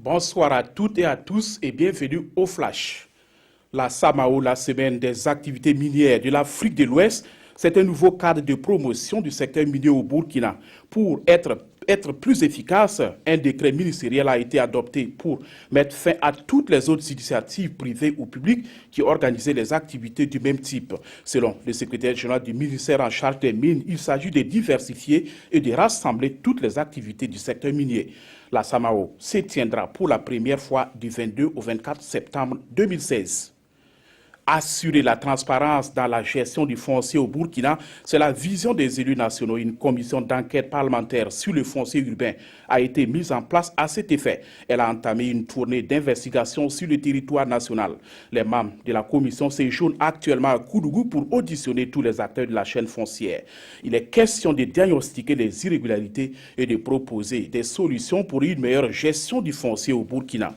Bonsoir à toutes et à tous et bienvenue au Flash. La SAMAO, la semaine des activités minières de l'Afrique de l'Ouest, c'est un nouveau cadre de promotion du secteur minier au Burkina. Pour être plus efficace, un décret ministériel a été adopté pour mettre fin à toutes les autres initiatives privées ou publiques qui organisaient les activités du même type. Selon le secrétaire général du ministère en charge des mines, il s'agit de diversifier et de rassembler toutes les activités du secteur minier. La SAMAO se tiendra pour la première fois du 22 au 24 septembre 2016. Assurer la transparence dans la gestion du foncier au Burkina, c'est la vision des élus nationaux. Une commission d'enquête parlementaire sur le foncier urbain a été mise en place à cet effet. Elle a entamé une tournée d'investigation sur le territoire national. Les membres de la commission séjournent actuellement à Koudougou pour auditionner tous les acteurs de la chaîne foncière. Il est question de diagnostiquer les irrégularités et de proposer des solutions pour une meilleure gestion du foncier au Burkina.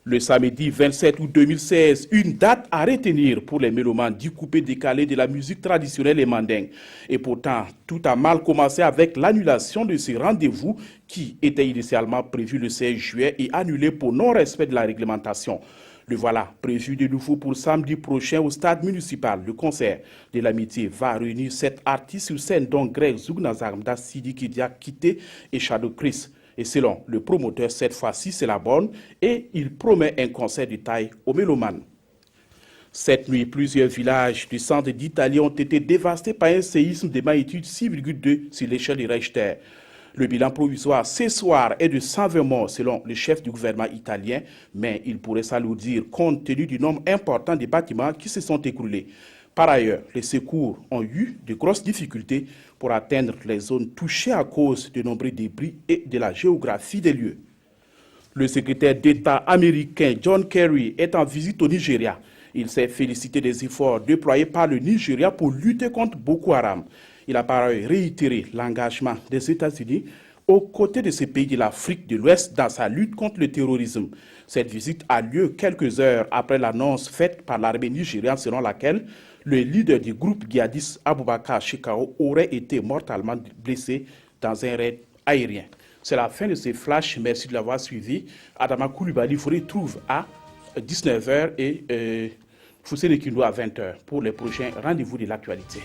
Le samedi 27 août 2016, une date à retenir pour les mélomanes du coupé-décalé de la musique traditionnelle et mandingue. Et pourtant, tout a mal commencé avec l'annulation de ce rendez-vous qui était initialement prévu le 16 juillet et annulé pour non-respect de la réglementation. Le voilà prévu de nouveau pour samedi prochain au stade municipal. Le concert de l'amitié va réunir 7 artistes sur scène dont Greg Zougnazarmda, Sidiki Diakité et Shadow Chris. Et selon le promoteur, cette fois-ci, c'est la bonne et il promet un concert de taille aux mélomanes. Cette nuit, plusieurs villages du centre d'Italie ont été dévastés par un séisme de magnitude 6,2 sur l'échelle de Richter. Le bilan provisoire ce soir est de 120 morts selon le chef du gouvernement italien, mais il pourrait s'alourdir compte tenu du nombre important de bâtiments qui se sont écroulés. Par ailleurs, les secours ont eu de grosses difficultés pour atteindre les zones touchées à cause de nombreux débris et de la géographie des lieux. Le secrétaire d'État américain John Kerry est en visite au Nigeria. Il s'est félicité des efforts déployés par le Nigeria pour lutter contre Boko Haram. Il a par ailleurs réitéré l'engagement des États-Unis aux côtés de ces pays de l'Afrique de l'Ouest dans sa lutte contre le terrorisme. Cette visite a lieu quelques heures après l'annonce faite par l'armée nigériane selon laquelle le leader du groupe djihadiste Aboubakar Shekau aurait été mortellement blessé dans un raid aérien. C'est la fin de ce flash. Merci de l'avoir suivi. Adama Koulibaly vous retrouve à 19h et Foussé Nekindo à 20h pour les prochains rendez-vous de l'actualité.